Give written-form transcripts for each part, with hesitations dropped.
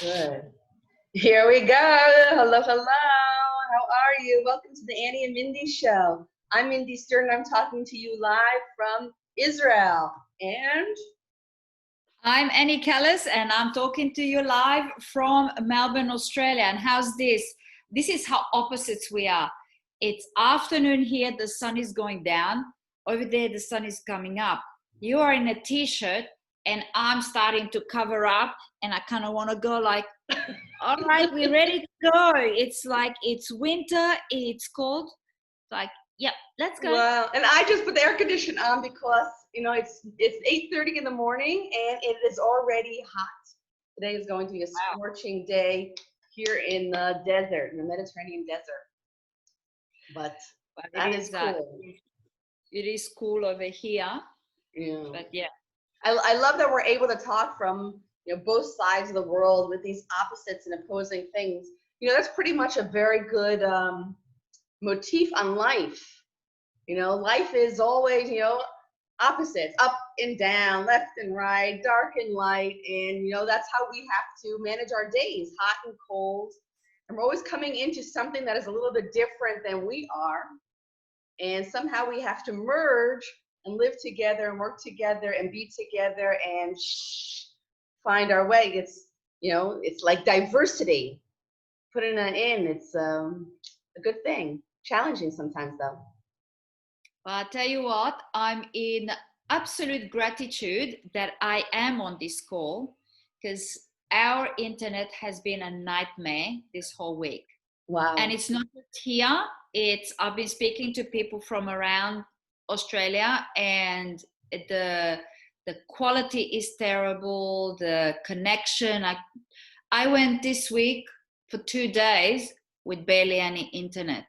Good. Here we go. Hello, hello. How are you? Welcome to the Annie and Mindy Show. I'm Mindy Stern. I'm talking to you live from Israel. And I'm Annie Callis, and I'm talking to you live from Melbourne, Australia. And how's this? This is how opposites we are. It's afternoon here, the sun is going down. Over there, the sun is coming up. You are in a t-shirt, and I'm starting to cover up, and I kind of want to go like, all right, we're ready to go. It's like, it's winter, it's cold. Like, yep, let's go. well, and I just put the air conditioner on because it's 8:30 in the morning and it is already hot. Today is going to be a scorching day here in the desert, in the Mediterranean desert. But that is cool. It is cool over here. Yeah. But yeah. I love that we're able to talk from both sides of the world with these opposites and opposing things. That's pretty much a very good motif on life. Life is always opposites, up and down, left and right, dark and light, and that's how we have to manage our days, hot and cold. And we're always coming into something that is a little bit different than we are, and somehow we have to merge and live together and work together and be together and find our way. It's like diversity. Putting that in, it's a good thing. Challenging sometimes though. Well, I'll tell you what, I'm in absolute gratitude that I am on this call because our internet has been a nightmare this whole week. Wow. And it's not just here, I've been speaking to people from around Australia, and the quality is terrible, the connection. I went this week for 2 days with barely any internet.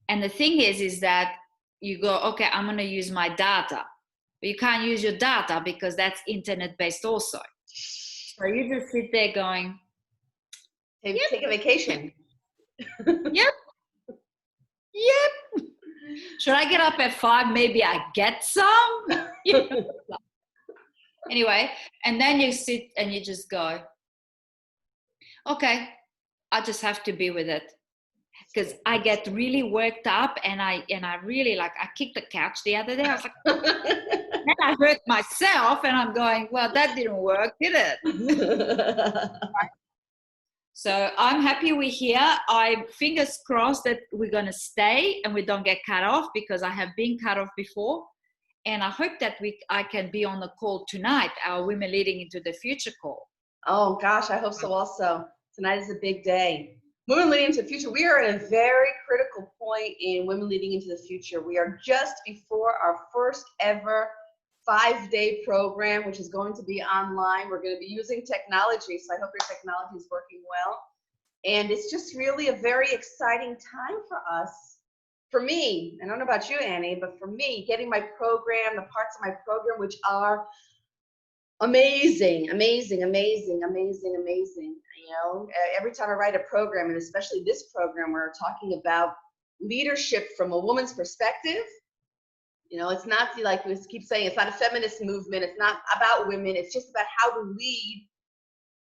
And the thing is that you go, okay, I'm going to use my data. But you can't use your data because that's internet-based also. So you just sit there going, take a vacation. Yep. Should I get up at 5? Maybe I get some. Anyway, and then you sit and you just go, okay, I just have to be with it. Because I get really worked up and I really I kicked the couch the other day. I was like, and I hurt myself and I'm going, well, that didn't work, did it? So I'm happy we're here. I'm fingers crossed that we're going to stay and we don't get cut off, because I have been cut off before. And I hope that I can be on the call tonight, our Women Leading into the Future call. Oh gosh, I hope so also. Tonight is a big day. Women Leading into the Future. We are at a very critical point in Women Leading into the Future. We are just before our first ever 5-day program, which is going to be online. We're going to be using technology, so I hope your technology is working well. And it's just really a very exciting time for us. For me, I don't know about you, Annie, but for me, getting my program, the parts of my program, which are amazing. Every time I write a program, and especially this program, we're talking about leadership from a woman's perspective. It's not like we keep saying, it's not a feminist movement. It's not about women. It's just about how to lead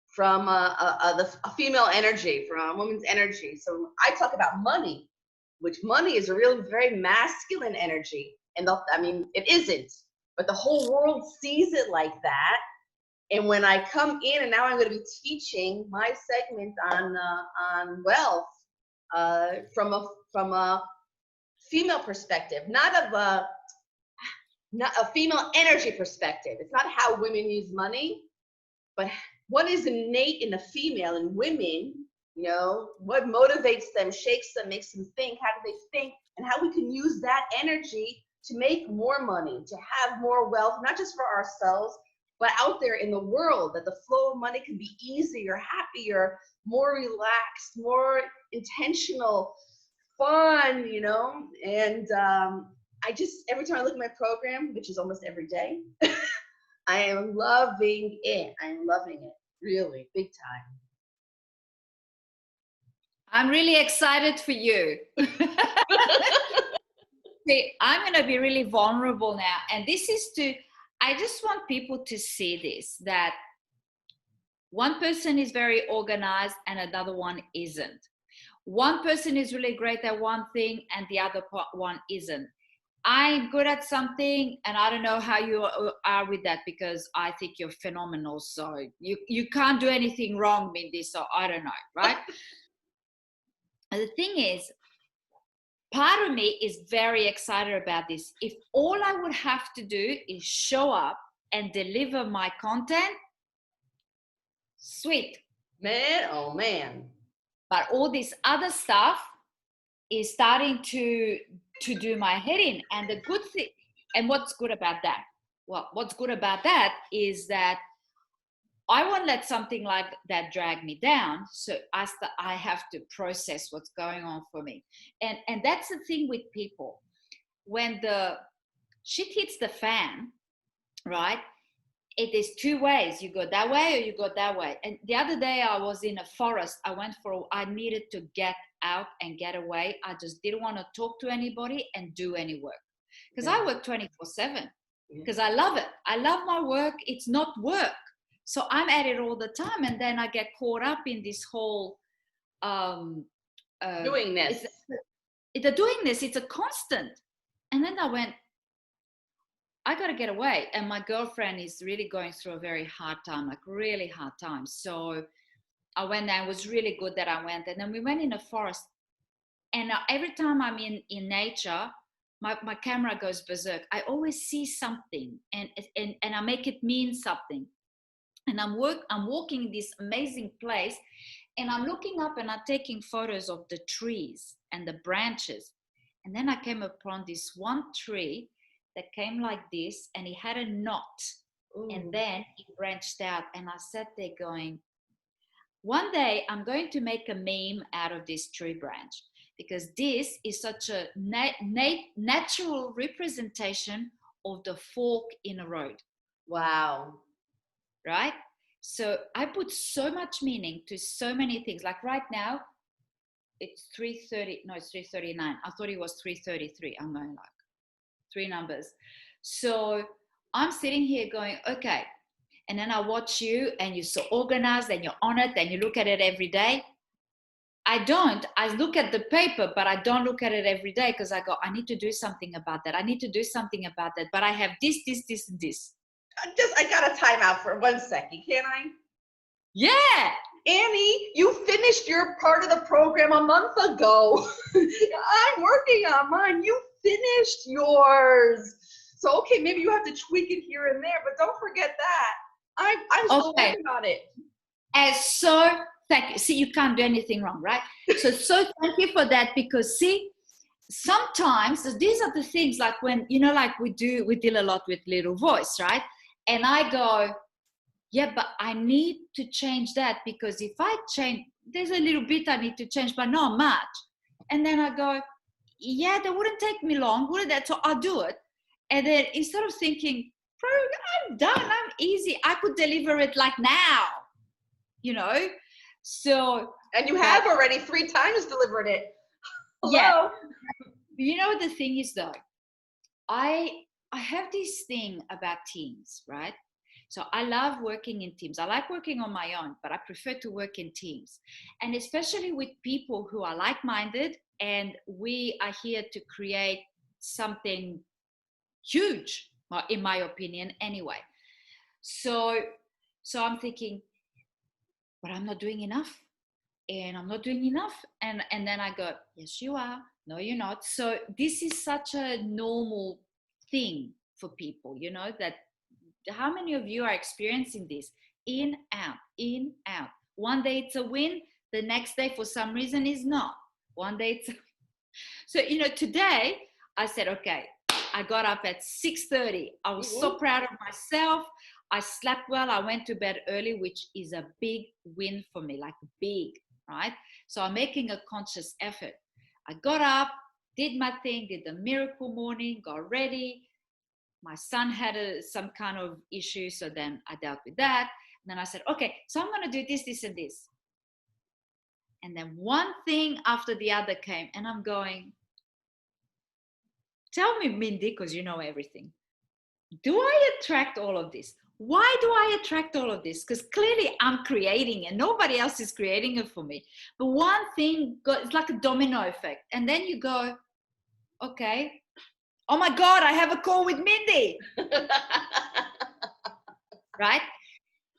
from a female energy, from a woman's energy. So I talk about money, which money is a really very masculine energy. And it isn't, but the whole world sees it like that. And when I come in, and now I'm going to be teaching my segment on wealth from a female perspective, not a female energy perspective. It's not how women use money, but what is innate in the female and women. What motivates them, shakes them, makes them think. How do they think, and how we can use that energy to make more money, to have more wealth, not just for ourselves, but out there in the world, that the flow of money can be easier, happier, more relaxed, more intentional, fun, and every time I look at my program, which is almost every day, I am loving it. I'm loving it, really, big time. I'm really excited for you. See, I'm going to be really vulnerable now. And I just want people to see this, that One person is very organized and another one isn't. One person is really great at one thing and the other one isn't. I'm good at something and I don't know how you are with that, because I think you're phenomenal. So you can't do anything wrong, Mindy. So I don't know, right? And the thing is, part of me is very excited about this. If all I would have to do is show up and deliver my content, sweet. Man, oh man. But all this other stuff is starting to do my head in. And the good thing, and what's good about that? Well, what's good about that is that I won't let something like that drag me down. So I have to process what's going on for me. And that's the thing with people. When the shit hits the fan, right? It is two ways. You go that way or you go that way. And the other day I was in a forest. I needed to get out and get away. I just didn't want to talk to anybody and do any work. Because I work 24/7. Because I love it. I love my work. It's not work. So I'm at it all the time. And then I get caught up in this whole Doing this. The doing this, it's a constant. And then I went, I got to get away. And my girlfriend is really going through a very hard time, like really hard time. So I went there. It was really good that I went. And then we went in a forest. And every time I'm in nature, my camera goes berserk. I always see something and I make it mean something. And I'm walking in this amazing place and I'm looking up and I'm taking photos of the trees and the branches. And then I came upon this one tree that came like this and it had a knot. Ooh. And then it branched out and I sat there going, one day I'm going to make a meme out of this tree branch, because this is such a natural representation of the fork in a road. Wow. Right? So I put so much meaning to so many things. Like right now, it's 3:30. No, it's 3:39. I thought it was 3:33. I'm going like 3 numbers. So I'm sitting here going, okay. And then I watch you and you're so organized and you're on it and you look at it every day. I don't. I look at the paper, but I don't look at it every day because I go, I need to do something about that. I need to do something about that. But I have this, and this. I got a timeout for 1 second, can I? Yeah. Annie, you finished your part of the program a month ago. I'm working on mine. You finished yours. So, okay, maybe you have to tweak it here and there, but don't forget that. I'm still working on it. And so, thank you. See, you can't do anything wrong, right? So thank you for that, because see, sometimes these are the things like when, you know, like we deal a lot with little voice, right? And I go, yeah, but I need to change that, because if I change, there's a little bit I need to change, but not much. And then I go, yeah, that wouldn't take me long, would it? So I'll do it. And then instead of thinking, I'm done, I'm easy, I could deliver it like now, you know? So. And you have already 3 times delivered it. Hello? Yeah. You know, the thing is though, I have this thing about teams, right? So I love working in teams. I like working on my own, but I prefer to work in teams. And especially with people who are like-minded, and we are here to create something huge, in my opinion, anyway. So I'm thinking, but I'm not doing enough. And I'm not doing enough. And then I go, yes, you are. No, you're not. So this is such a normal thing for people, you know, that how many of you are experiencing this? In, out, in, out. One day it's a win. The next day, for some reason, is not. One day it's... So, you know, today I said, okay, I got up at 6:30. I was so proud of myself. I slept well. I went to bed early, which is a big win for me, like big, right? So I'm making a conscious effort. I got up, did my thing, did the miracle morning, got ready. My son had some kind of issue, so then I dealt with that. And then I said, okay, so I'm going to do this, this, and this. And then one thing after the other came, and I'm going, tell me, Mindy, because you know everything. Do I attract all of this? why do I attract all of this? Because clearly I'm creating and nobody else is creating it for me. But one thing, it's like a domino effect. And then you go, okay, oh my God, I have a call with Mindy, right?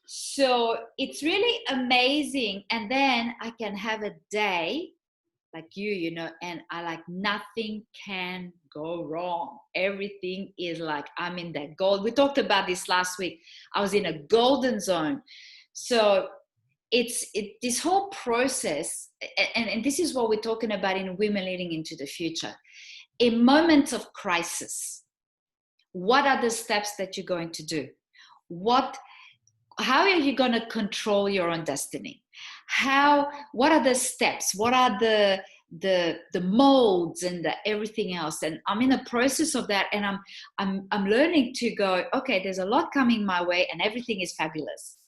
So it's really amazing. And then I can have a day like you know, and I like nothing can go wrong. Everything is like, I'm in that gold. We talked about this last week. I was in a golden zone. So this whole process, and this is what we're talking about in Women Leading into the Future. In moments of crisis, what are the steps that you're going to do? How are you going to control your own destiny? What are the steps? What are the molds and everything else? And I'm in the process of that, and I'm learning to go, okay, there's a lot coming my way and everything is fabulous.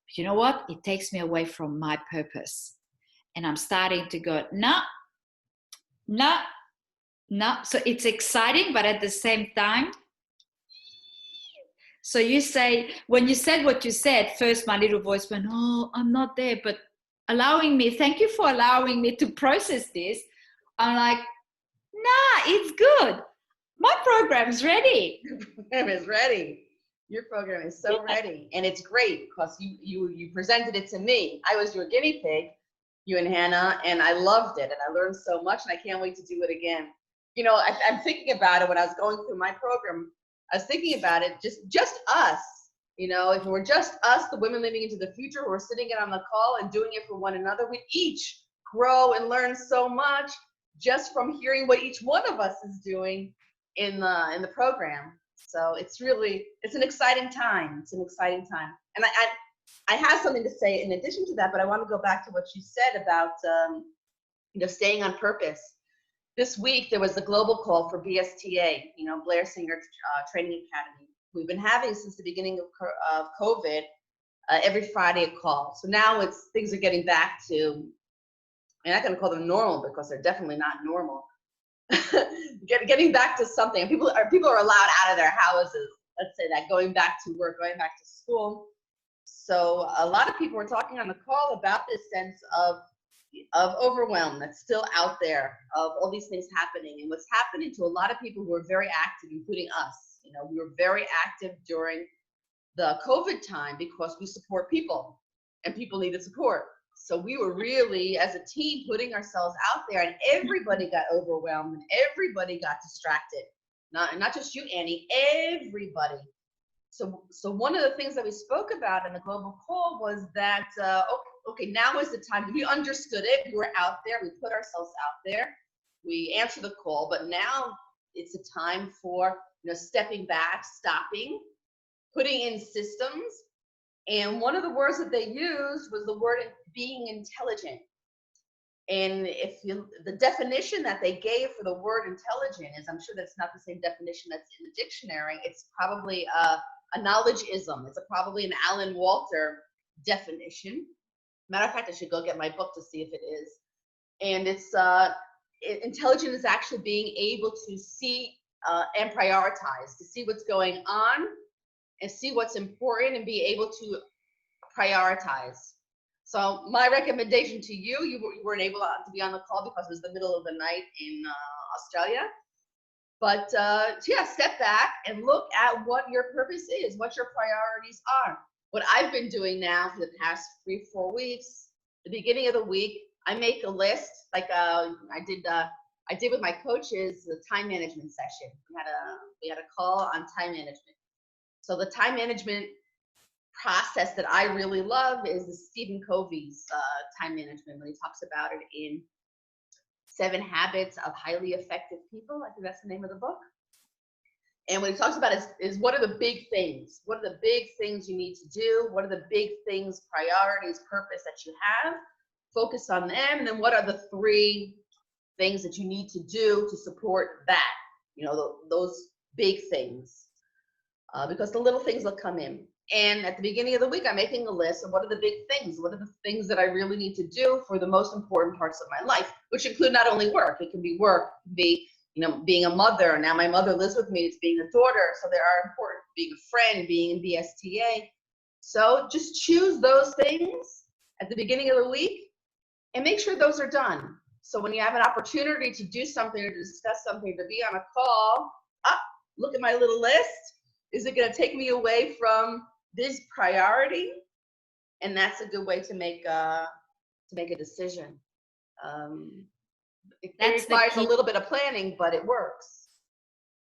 But you know what? It takes me away from my purpose. And I'm starting to go, no. So it's exciting, but at the same time, so when you said what you said, first my little voice went, oh, I'm not there. But thank you for allowing me to process this. I'm like, nah, it's good. My program's ready. Your program is ready. Your program is so ready. And it's great because you presented it to me. I was your guinea pig, you and Hannah, and I loved it. And I learned so much, and I can't wait to do it again. You know, I'm thinking about it when I was going through my program. I was thinking about it, just us, you know, if it were just us, the women living into the future, who are sitting in on the call and doing it for one another, we'd each grow and learn so much just from hearing what each one of us is doing in the program. So it's an exciting time. It's an exciting time. And I have something to say in addition to that, but I want to go back to what you said about, staying on purpose. This week, there was a global call for BSTA, Blair Singer Training Academy. We've been having since the beginning of COVID, every Friday a call. So now things are getting back to, I'm not going to call them normal because they're definitely not normal. Getting back to something. And people are allowed out of their houses. Let's say that, going back to work, going back to school. So a lot of people were talking on the call about this sense of overwhelm that's still out there, of all these things happening, and what's happening to a lot of people who are very active, including us. We were very active during the COVID time because we support people, and people needed support. So we were really, as a team, putting ourselves out there, and everybody got overwhelmed and everybody got distracted. Not just you, Annie, everybody. So one of the things that we spoke about in the global call was that, okay, now is the time. We understood it. We were out there. We put ourselves out there. We answered the call, but now it's a time for, stepping back, stopping, putting in systems. And one of the words that they used was the word being intelligent. And the definition that they gave for the word intelligent is, I'm sure that's not the same definition that's in the dictionary. It's probably a knowledgeism. It's probably an Alan Walter definition. Matter of fact, I should go get my book to see if it is. And it's intelligent is actually being able to see and prioritize, to see what's going on and see what's important and be able to prioritize. So my recommendation to you weren't able to be on the call because it was the middle of the night in Australia. But step back and look at what your purpose is, what your priorities are. What I've been doing now for the past 3-4 weeks, the beginning of the week, I make a list, like I did with my coaches, the time management session. We had a call on time management. So the time management process that I really love is Stephen Covey's time management, when he talks about it in 7 Habits of Highly Effective People. I think that's the name of the book. And what he talks about is what are the big things? What are the big things you need to do? What are the big things, priorities, purpose that you have? Focus on them. And then what are the 3 things that you need to do to support that? Those big things. Because the little things will come in. And at the beginning of the week, I'm making a list of what are the big things? What are the things that I really need to do for the most important parts of my life, which include not only work. It can be work, it can be, being a mother. Now my mother lives with me, it's being a daughter. So there are important being a friend, being in the STA. So just choose those things at the beginning of the week and make sure those are done. So when you have an opportunity to do something or to discuss something, to be on a call, look at my little list. Is it going to take me away from this priority? And that's a good way to make a decision. It requires a little bit of planning, but it works.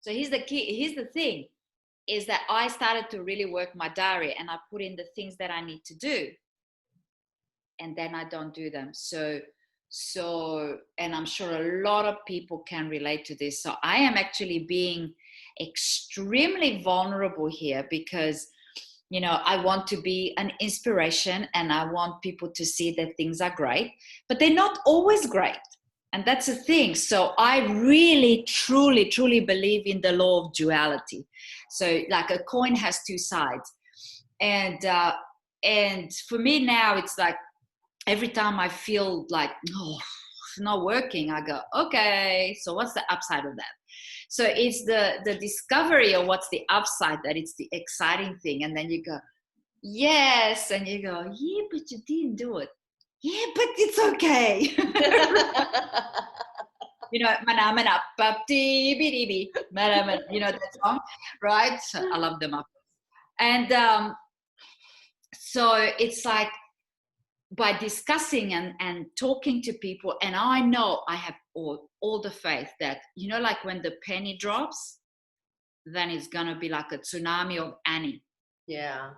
So here's the key. Here's the thing, is that I started to really work my diary and I put in the things that I need to do. And then I don't do them. So, and I'm sure a lot of people can relate to this. So I am actually being extremely vulnerable here because, you know, I want to be an inspiration and I want people to see that things are great, but they're not always great. And that's the thing. So I really, truly, truly believe in the law of duality. So like a coin has two sides. And for me now, it's like every time I feel like, oh, it's not working, I go, okay, so what's the upside of that? So it's the discovery of what's the upside, that it's the exciting thing. And then you go, yes. And you go, yeah, but you didn't do it. Yeah, but it's okay. You know, you know that song, right? So I love them up. And so it's like by discussing and talking to people, and I know I have all the faith that, you know, like when the penny drops, then it's gonna be like a tsunami of Annie. Yeah.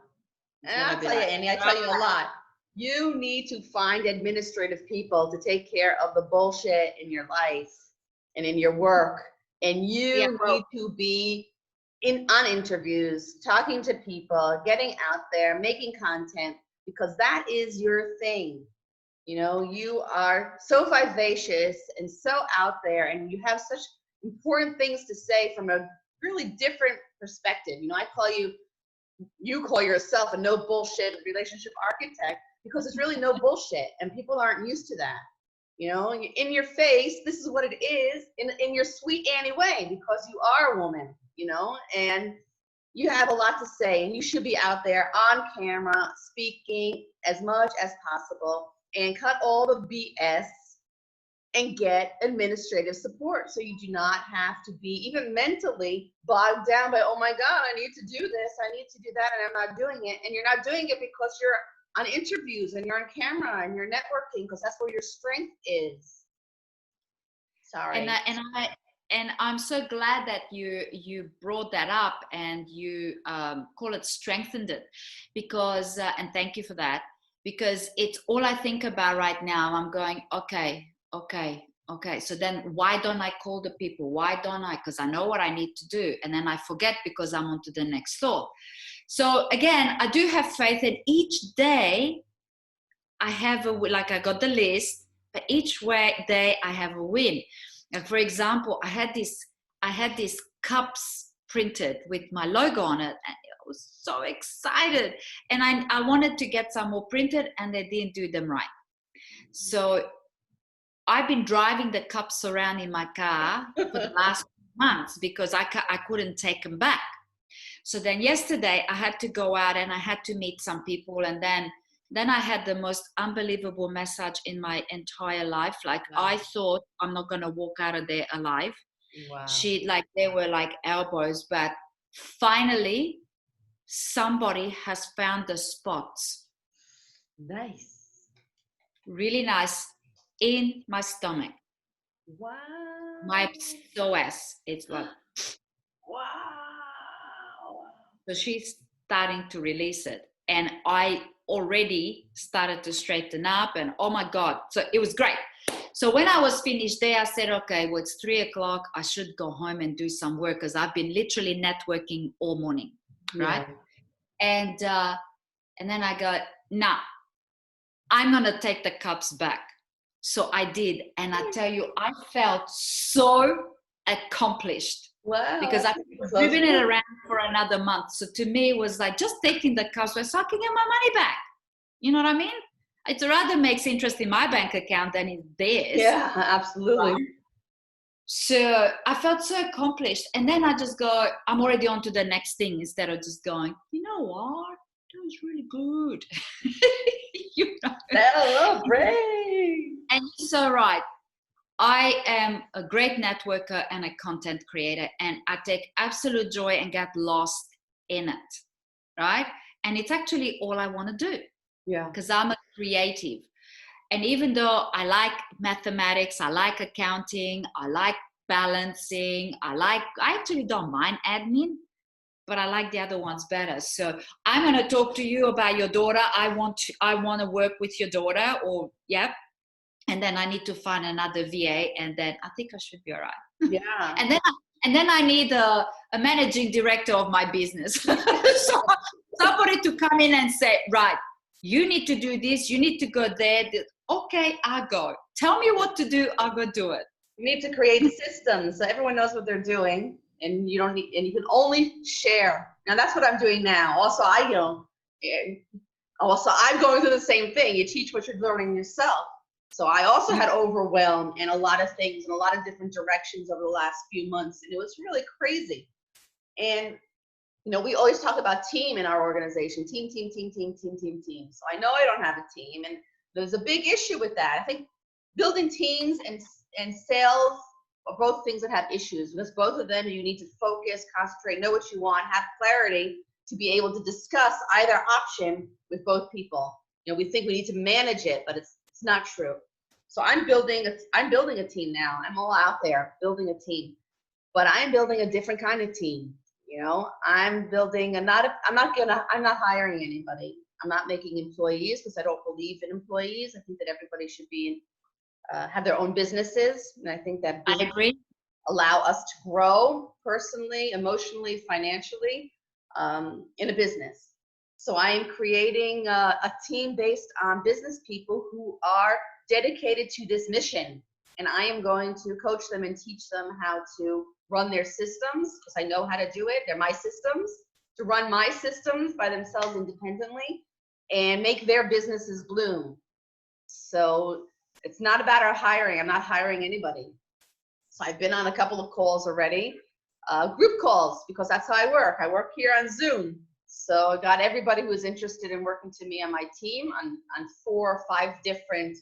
And I'll tell you, Annie, I tell you a lot. You need to find administrative people to take care of the bullshit in your life and in your work. And you need to be on interviews, talking to people, getting out there, making content, because that is your thing. You know, you are so vivacious and so out there, and you have such important things to say from a really different perspective. You know, you call yourself a no bullshit relationship architect because it's really no bullshit, and people aren't used to that. You know, in your face, this is what it is, in your sweet Annie way, because you are a woman, you know, and you have a lot to say, and you should be out there on camera speaking as much as possible and cut all the BS and get administrative support, so you do not have to be even mentally bogged down by, oh my God, I need to do this, I need to do that, and I'm not doing it. And you're not doing it because you're on interviews and you're on camera and you're networking, because that's where your strength is. Sorry. And I'm so glad that you brought that up and you call it strengthened it, because and thank you for that, because it's all I think about right now. I'm going, okay. So then why don't I call the people? Why don't I? Because I know what I need to do. And then I forget because I'm on to the next thought. So again, I do have faith that each day I have I got the list, but each day I have a win. And for example, I had these cups printed with my logo on it, and I was so excited. And I wanted to get some more printed, and they didn't do them right. So I've been driving the cups around in my car for the last months because I couldn't take them back. So then yesterday I had to go out and I had to meet some people, and then I had the most unbelievable massage in my entire life. Like, wow. I thought I'm not going to walk out of there alive. Wow. They were like elbows, but finally somebody has found the spots. Nice. Really nice. In my stomach. Wow. My psoas. It's like, wow. So she's starting to release it. And I already started to straighten up, and oh my God. So it was great. So when I was finished there, I said, okay, well, it's 3:00. I should go home and do some work, because I've been literally networking all morning. Right. Yeah. And then I go, nah, I'm going to take the cups back. So I did. And I tell you, I felt so accomplished. Wow. Because I've been moving it around for another month. So to me, it was like just taking the cups so I can get my money back. You know what I mean? It rather makes interest in my bank account than in theirs. Yeah, absolutely. So I felt so accomplished. And then I just go, I'm already on to the next thing instead of just going, you know what? That was really good. You know? Celebrate. And you're so right. I am a great networker and a content creator, and I take absolute joy and get lost in it, right? And it's actually all I want to do. Yeah. Because I'm a creative. And even though I like mathematics, I like accounting, I like balancing, I actually don't mind admin, but I like the other ones better. So I'm going to talk to you about your daughter. I want to work with your daughter, or yeah. And then I need to find another VA, and then I think I should be all right. Yeah. and then I need a managing director of my business. So somebody to come in and say, right, you need to do this, you need to go there. Okay, I'll go. Tell me what to do, I'll go do it. You need to create systems so everyone knows what they're doing, and you don't need, and you can only share. Now that's what I'm doing now. Also, I'm going through the same thing. You teach what you're learning yourself. So I also had overwhelm and a lot of things in a lot of different directions over the last few months, and it was really crazy. And we always talk about team in our organization, team. So I know I don't have a team, and there's a big issue with that. I think building teams and sales are both things that have issues, because both of them you need to focus, concentrate, know what you want, have clarity to be able to discuss either option with both people. We think we need to manage it, but it's not true. So I'm building a team now. I'm all out there building a team, but I'm building a different kind of team. I'm building I'm not hiring anybody. I'm not making employees, because I don't believe in employees. I think that everybody should have their own businesses, and I think that I agree. Allow us to grow personally, emotionally, financially, in a business. So I am creating a team based on business people who are dedicated to this mission. And I am going to coach them and teach them how to run their systems, because I know how to do it. They're my systems, to run my systems by themselves independently and make their businesses bloom. So it's not about our hiring. I'm not hiring anybody. So I've been on a couple of calls already, group calls, because that's how I work. I work here on Zoom. So I got everybody who is interested in working to me on my team on 4 or 5 different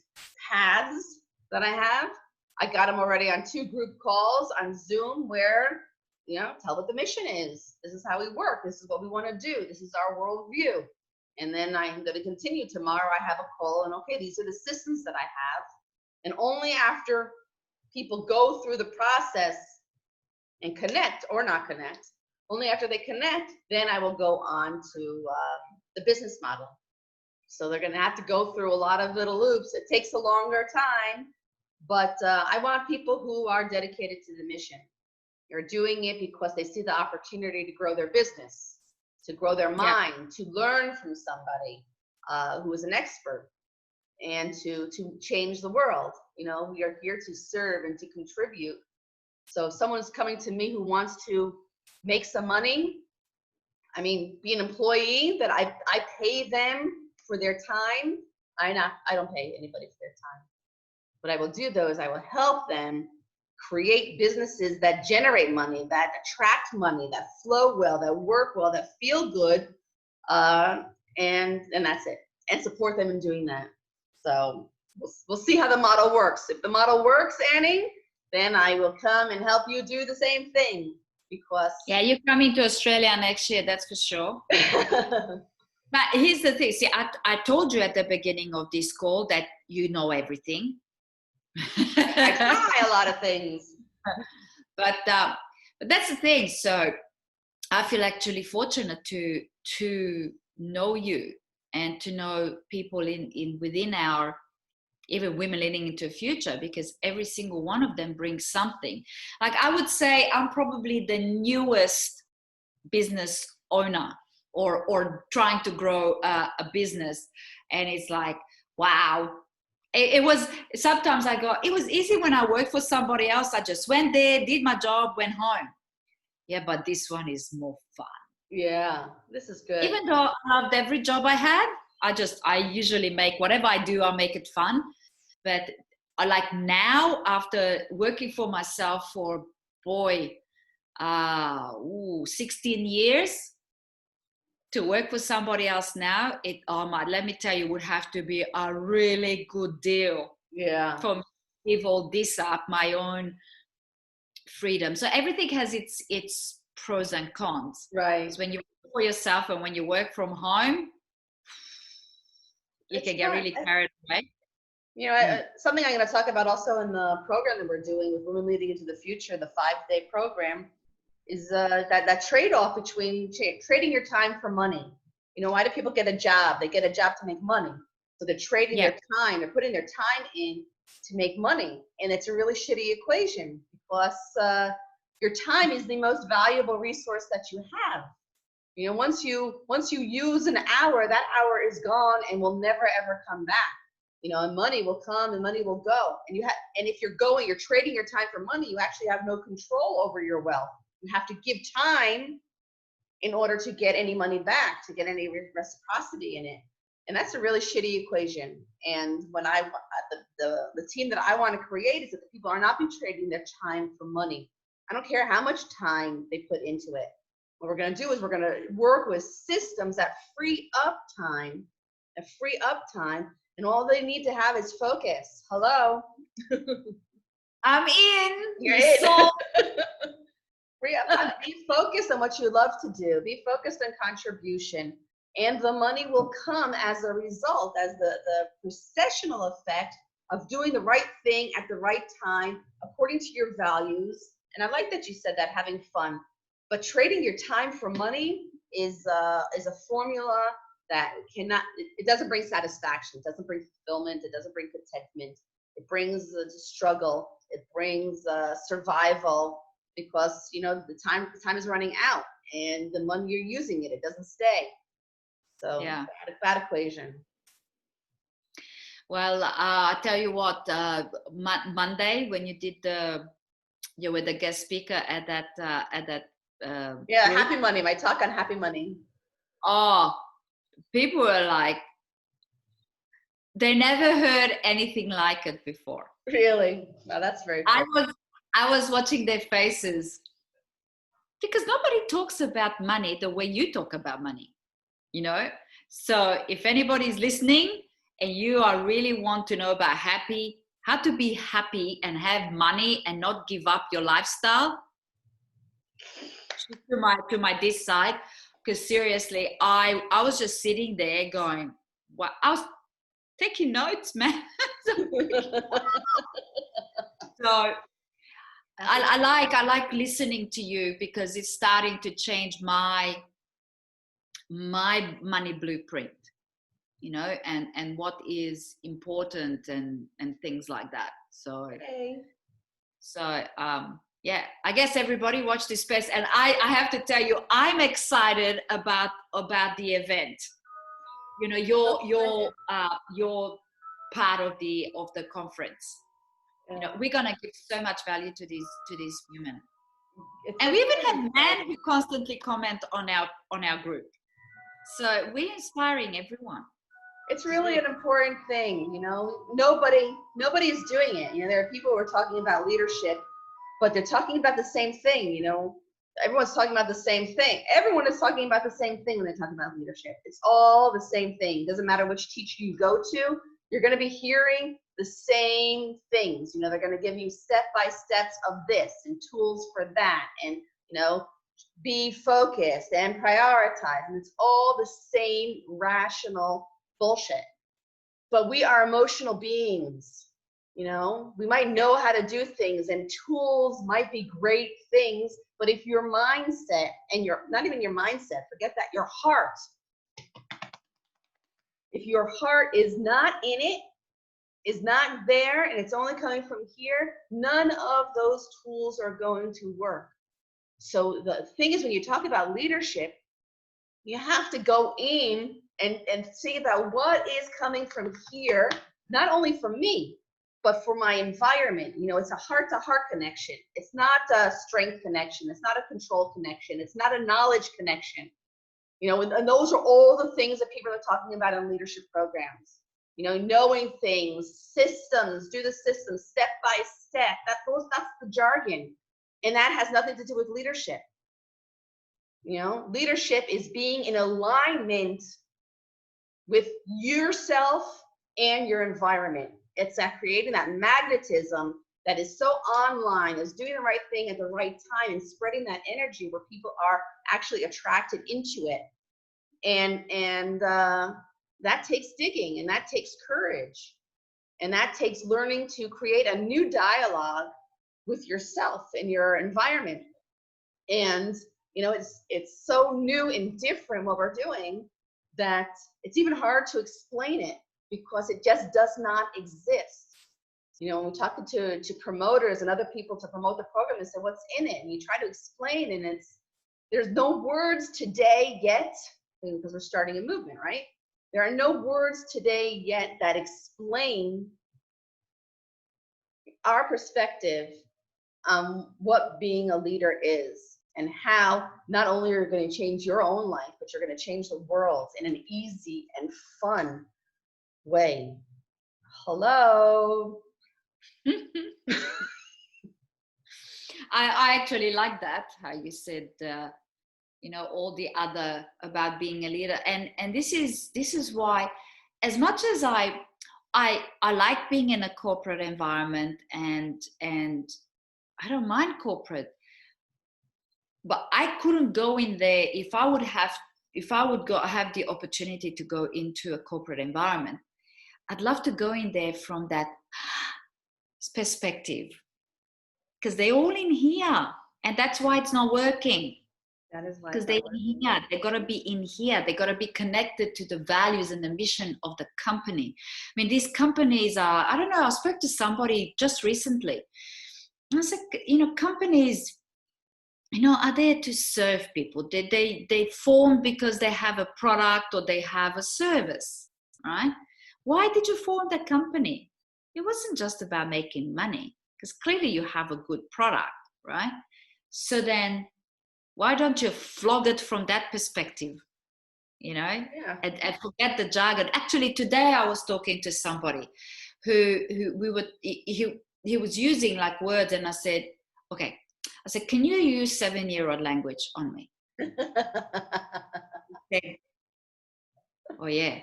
paths that I have. I got them already on 2 group calls on Zoom where, tell what the mission is. This is how we work. This is what we want to do. This is our worldview. And then I'm going to continue. Tomorrow I have a call, and okay, these are the systems that I have. And only after people go through the process and connect or not connect, only after they connect, then I will go on to the business model. So they're going to have to go through a lot of little loops. It takes a longer time, but I want people who are dedicated to the mission. They're doing it because they see the opportunity to grow their business, to grow their mind, to learn from somebody who is an expert, and to change the world. We are here to serve and to contribute. So if someone's coming to me who wants to make some money, be an employee that I pay them for their time. I don't pay anybody for their time. What I will do though is I will help them create businesses that generate money, that attract money, that flow well, that work well, that feel good, and that's it. And support them in doing that. So we'll see how the model works. If the model works, Annie, then I will come and help you do the same thing. Because you're coming to Australia next year, that's for sure. But here's the thing. See, I told you at the beginning of this call that you know everything. I try a lot of things. But that's the thing. So I feel actually fortunate to know you and to know people within our, even women leading into the future, because every single one of them brings something. Like I would say I'm probably the newest business owner or trying to grow a business. And it's like, wow. It was, sometimes I go, it was easy when I worked for somebody else. I just went there, did my job, went home. Yeah, but this one is more fun. Yeah, this is good. Even though I loved every job I had, I usually make whatever I do, I make it fun. But I like now, after working for myself for, boy, 16 years, to work for somebody else now, let me tell you, would have to be a really good deal for me to give all this up, my own freedom. So everything has its pros and cons. Right. So when you work for yourself and when you work from home, you can get really carried away. You know, something I'm going to talk about also in the program that we're doing with Women Leading into the Future, the 5-day program, is that trade-off between trading your time for money. You know, why do people get a job? They get a job to make money. So they're trading their time, they're putting their time in to make money. And it's a really shitty equation because your time is the most valuable resource that you have. You know, once you use an hour, that hour is gone and will never ever come back. You know, and money will come and money will go. And if you're trading your time for money, you actually have no control over your wealth. You have to give time in order to get any money back, to get any reciprocity in it. And that's a really shitty equation. And when the team that I want to create is that the people are not be trading their time for money. I don't care how much time they put into it. What we're going to do is we're going to work with systems that free up time, and all they need to have is focus. Hello. I'm in. You're in. Free up time. Be focused on what you love to do. Be focused on contribution. And the money will come as a result, as the processional effect of doing the right thing at the right time, according to your values. And I like that you said that, having fun. But trading your time for money is a formula that it doesn't bring satisfaction. It doesn't bring fulfillment. It doesn't bring contentment. It brings the struggle. It brings survival, because, you know, the time is running out and the money you're using it doesn't stay. So bad equation. Well, I tell you what, Monday when you were the guest speaker at that group. Happy Money, my talk on happy money. Oh, people were like, they never heard anything like it before. Really? Wow, that's very cool. I was watching their faces, because nobody talks about money the way you talk about money, you know? So if anybody's listening and you are really want to know about how to be happy and have money and not give up your lifestyle, to my this side, because seriously, I was just sitting there going, "What?" I was taking notes, man. So I like listening to you, because it's starting to change my money blueprint, you know, and what is important and things like that. So I guess everybody watch this space, and I have to tell you, I'm excited about the event. You know, your part of the conference. You know, we're gonna give so much value to these women, and we even have men who constantly comment on our group. So we're inspiring everyone. It's really an important thing, you know. Nobody is doing it. You know, there are people who are talking about leadership, but they're talking about the same thing. You know, everyone's talking about the same thing. Everyone is talking about the same thing when they talk about leadership. It's all the same thing. Doesn't matter which teacher you go to, you're going to be hearing the same things. You know, they're going to give you step-by-steps of this and tools for that, and, you know, be focused and prioritize. And it's all the same rational bullshit. But we are emotional beings. You know, we might know how to do things, and tools might be great things, but if your mindset, and not even your mindset, forget that, your heart, if your heart is not in it, is not there, and it's only coming from here, none of those tools are going to work. So the thing is, when you talk about leadership, you have to go in and see about what is coming from here, not only for me, but for my environment. You know, it's a heart-to-heart connection. It's not a strength connection. It's not a control connection. It's not a knowledge connection. You know, and those are all the things that people are talking about in leadership programs. knowing things, systems, do the systems step by step. That's the jargon. And that has nothing to do with leadership. Leadership is being in alignment with yourself and your environment. It's that creating that magnetism that is so online, is doing the right thing at the right time and spreading that energy where people are actually attracted into it. And that takes digging, and that takes courage, and that takes learning to create a new dialogue with yourself and your environment. And it's so new and different what we're doing that it's even hard to explain it, because it just does not exist. When we're talking to promoters and other people to promote the program, they say, what's in it? And you try to explain, and there's no words today yet, because we're starting a movement, right? There are no words today yet that explain our perspective on what being a leader is, and how not only are you going to change your own life, but you're going to change the world in an easy and fun way. Hello. I actually like that, how you said, all the other about being a leader. And this is why, as much as I like being in a corporate environment, and I don't mind corporate, but I couldn't go in there if I would have the opportunity to go into a corporate environment. I'd love to go in there from that perspective, because they're all in here, and that's why it's not working. That is why. Because they're in here. They got to be in here. They got to be connected to the values and the mission of the company. I mean, these companies are, I don't know, I spoke to somebody just recently. I was like, companies, are there to serve people. They form because they have a product or they have a service, right? Why did you form that company? It wasn't just about making money, because clearly you have a good product, right? So then why don't you flog it from that perspective, Yeah. and forget the jargon. Actually, today I was talking to somebody who he was using like words, and I said, can you use 7-year-old language on me? Said, oh yeah.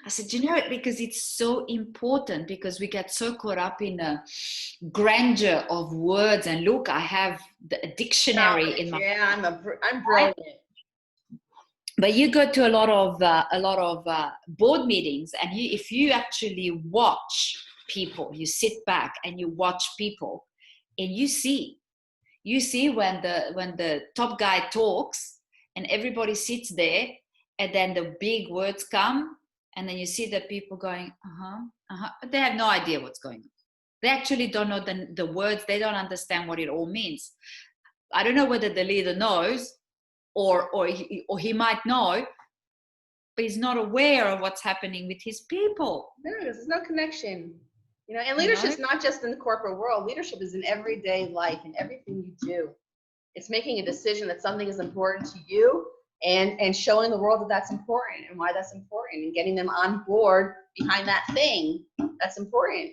I said, because it's so important, because we get so caught up in a grandeur of words. And look, I have the dictionary in my. Yeah, I'm brilliant. But you go to a lot of board meetings, and if you actually watch people, you sit back and you watch people, and you see when the top guy talks, and everybody sits there, and then the big words come. And then you see the people going, but they have no idea what's going on. They actually don't know the words. They don't understand what it all means. I don't know whether the leader knows, or he might know, but he's not aware of what's happening with his people. There's no connection. And leadership is not just in the corporate world. Leadership is in everyday life, and everything you do. It's making a decision that something is important to you, and showing the world that that's important, and why that's important, and getting them on board behind that thing that's important.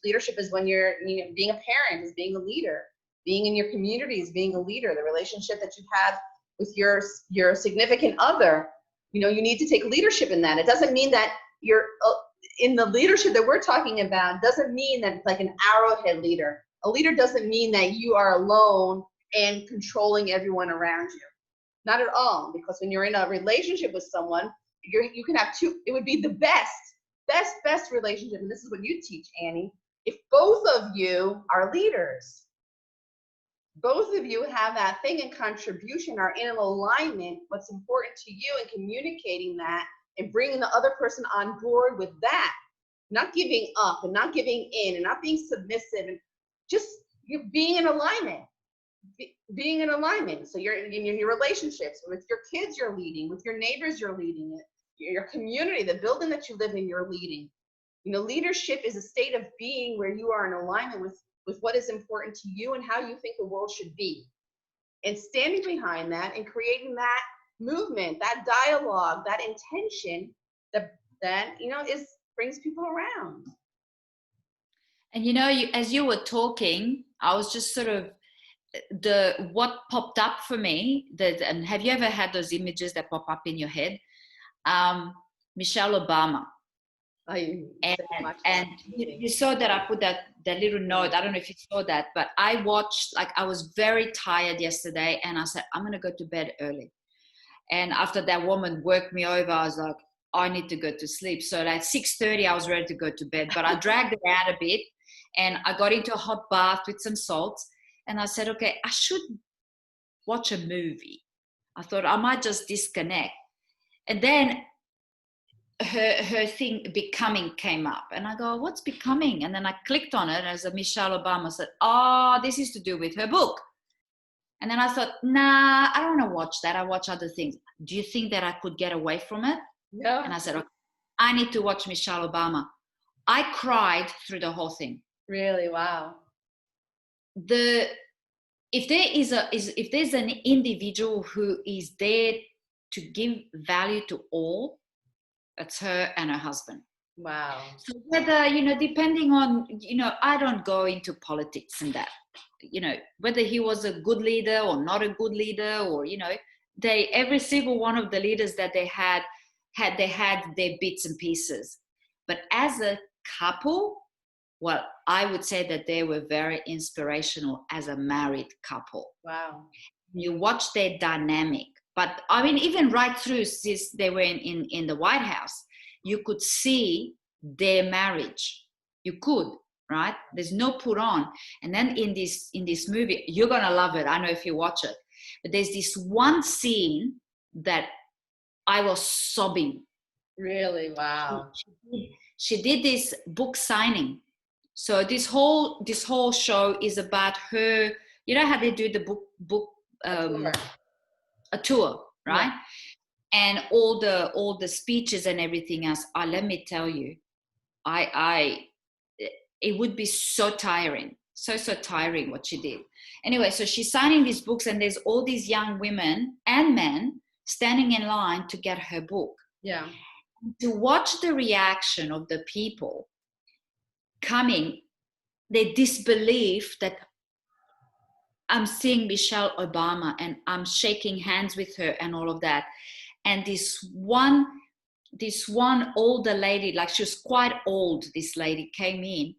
Leadership is when you're, being a parent is being a leader. Being in your community is being a leader. The relationship that you have with your significant other, you need to take leadership in that. It doesn't mean that you're in the leadership that we're talking about, doesn't mean that it's like an arrowhead leader. A leader doesn't mean that you are alone and controlling everyone around you. Not at all, because when you're in a relationship with someone, you can have two. It would be the best relationship, and this is what you teach, Annie, if both of you are leaders. Both of you have that thing in contribution, are in alignment, what's important to you, and communicating that, and bringing the other person on board with that. Not giving up, and not giving in, and not being submissive, and just you being in alignment. Being in alignment. So you're in your relationships with your kids, you're leading, with your neighbors, you're leading it, your community, the building that you live in, you're leading. Leadership is a state of being where you are in alignment with what is important to you and how you think the world should be, and standing behind that and creating that movement, that dialogue, that intention that is brings people around. And as you were talking, I was just sort of what popped up for me. And have you ever had those images that pop up in your head? Michelle Obama. And you saw that I put that little note. I don't know if you saw that, but I watched, like, I was very tired yesterday, and I said, I'm going to go to bed early. And after that woman worked me over, I was like, I need to go to sleep. So at 6:30, I was ready to go to bed, but I dragged it out a bit, and I got into a hot bath with some salt, and I said, okay, I should watch a movie. I thought I might just disconnect. And then her thing Becoming came up, and I go, what's Becoming? And then I clicked on it as a Michelle Obama. Said, oh, this is to do with her book. And then I thought, nah, I don't want to watch that. I watch other things. Do you think that I could get away from it? No. And I said, okay, I need to watch Michelle Obama. I cried through the whole thing. Really? Wow. If there's an individual who is there to give value to all, it's her and her husband. Wow. So whether, depending on, I don't go into politics and that, whether he was a good leader or not a good leader, or, every single one of the leaders that they had their bits and pieces. But as a couple, well, I would say that they were very inspirational as a married couple. Wow. You watch their dynamic. But I mean, even right through since they were in the White House, you could see their marriage. You could, right? There's no put on. And then in this movie, you're gonna love it. I know if you watch it. But there's this one scene that I was sobbing. Really? Wow. She did this book signing. So this whole show is about her. You know how they do the book a tour, right? Yeah. And all the speeches and everything else. Let me tell you, it would be so tiring, so tiring what she did. Anyway, so she's signing these books, and there's all these young women and men standing in line to get her book. Yeah. To watch the reaction of the people coming, they disbelief that I'm seeing Michelle Obama and I'm shaking hands with her and all of that. And this one older lady, like she was quite old, this lady came in,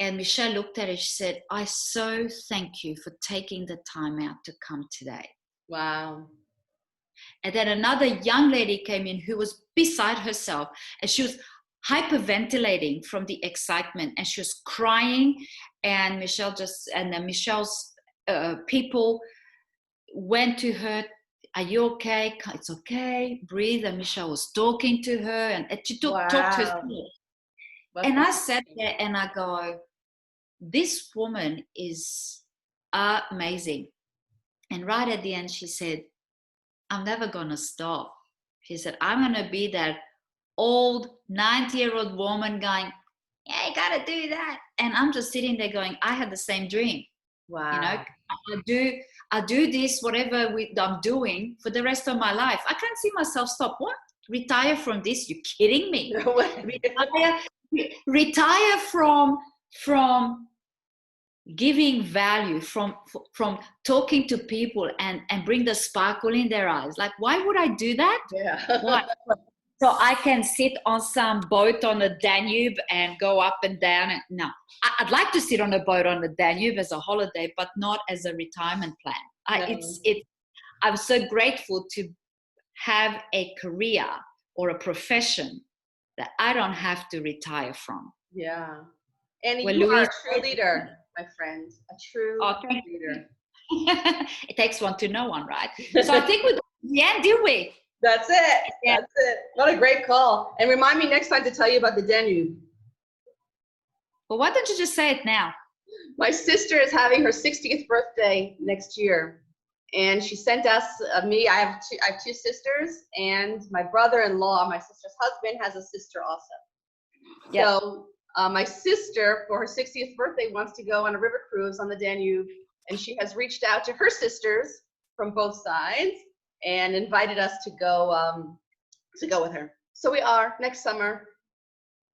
and Michelle looked at her, she said, I so thank you for taking the time out to come today. Wow. And then another young lady came in who was beside herself, and she was hyperventilating from the excitement, and she was crying, and Michelle's people went to her, are you okay? It's okay, breathe. And Michelle was talking to her, and she talked her through. And I sat there and I go, this woman is amazing. And right at the end, she said, I'm never going to stop. She said, I'm going to be that old 90-year-old woman going, yeah, you got to do that. And I'm just sitting there going, I had the same dream. Wow. I do this, whatever I'm doing for the rest of my life. I can't see myself stop. What? Retire from this? You kidding me? retire from giving value, from talking to people and bring the sparkle in their eyes. Like, why would I do that? Yeah. Why? So I can sit on some boat on the Danube and go up and down. No, I'd like to sit on a boat on the Danube as a holiday, but not as a retirement plan. No. I'm so grateful to have a career or a profession that I don't have to retire from. Yeah. And you are a true leader, my friend. A true leader. It takes one to know one, right? So I think we're the end, did we? That's it. Yeah. That's it. What a great call. And remind me next time to tell you about the Danube. Well, why don't you just say it now? My sister is having her 60th birthday next year. And she sent us, I have two sisters, and my brother-in-law, my sister's husband, has a sister also. Yep. So my sister, for her 60th birthday, wants to go on a river cruise on the Danube. And she has reached out to her sisters from both sides and invited us to go with her. So we are next summer.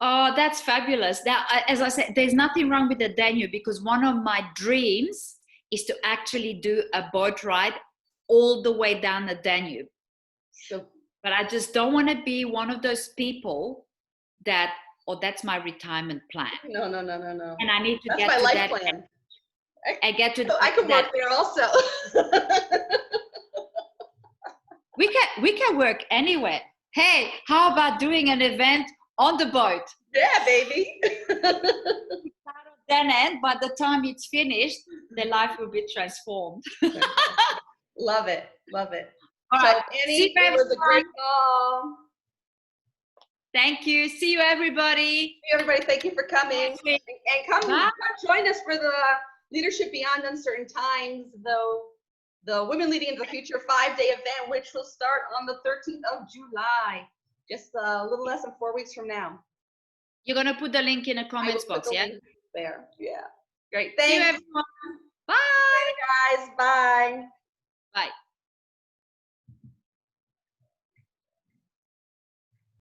Oh, that's fabulous. That, as I said, there's nothing wrong with the Danube, because one of my dreams is to actually do a boat ride all the way down the Danube. So, But I just don't want to be one of those people that, oh, that's my retirement plan. no. And I need to That's get my to life that. plan. I get to I can that. work there also. We can work anywhere. Hey, how about doing an event on the boat? Yeah, baby. Then end, by the time it's finished, the life will be transformed. Love it. Love it. All So, right. Annie, it was a great call. Thank you. See you, everybody. Hey, everybody, thank you for coming. And come join us for the Leadership Beyond Uncertain Times, the Women Leading into the Future 5-day event, which will start on the 13th of July, just a little less than 4 weeks from now. You're going to put the link in the comments box, yeah? There, yeah. Great, thanks. See you, everyone. Bye. Bye, guys. Bye. Bye.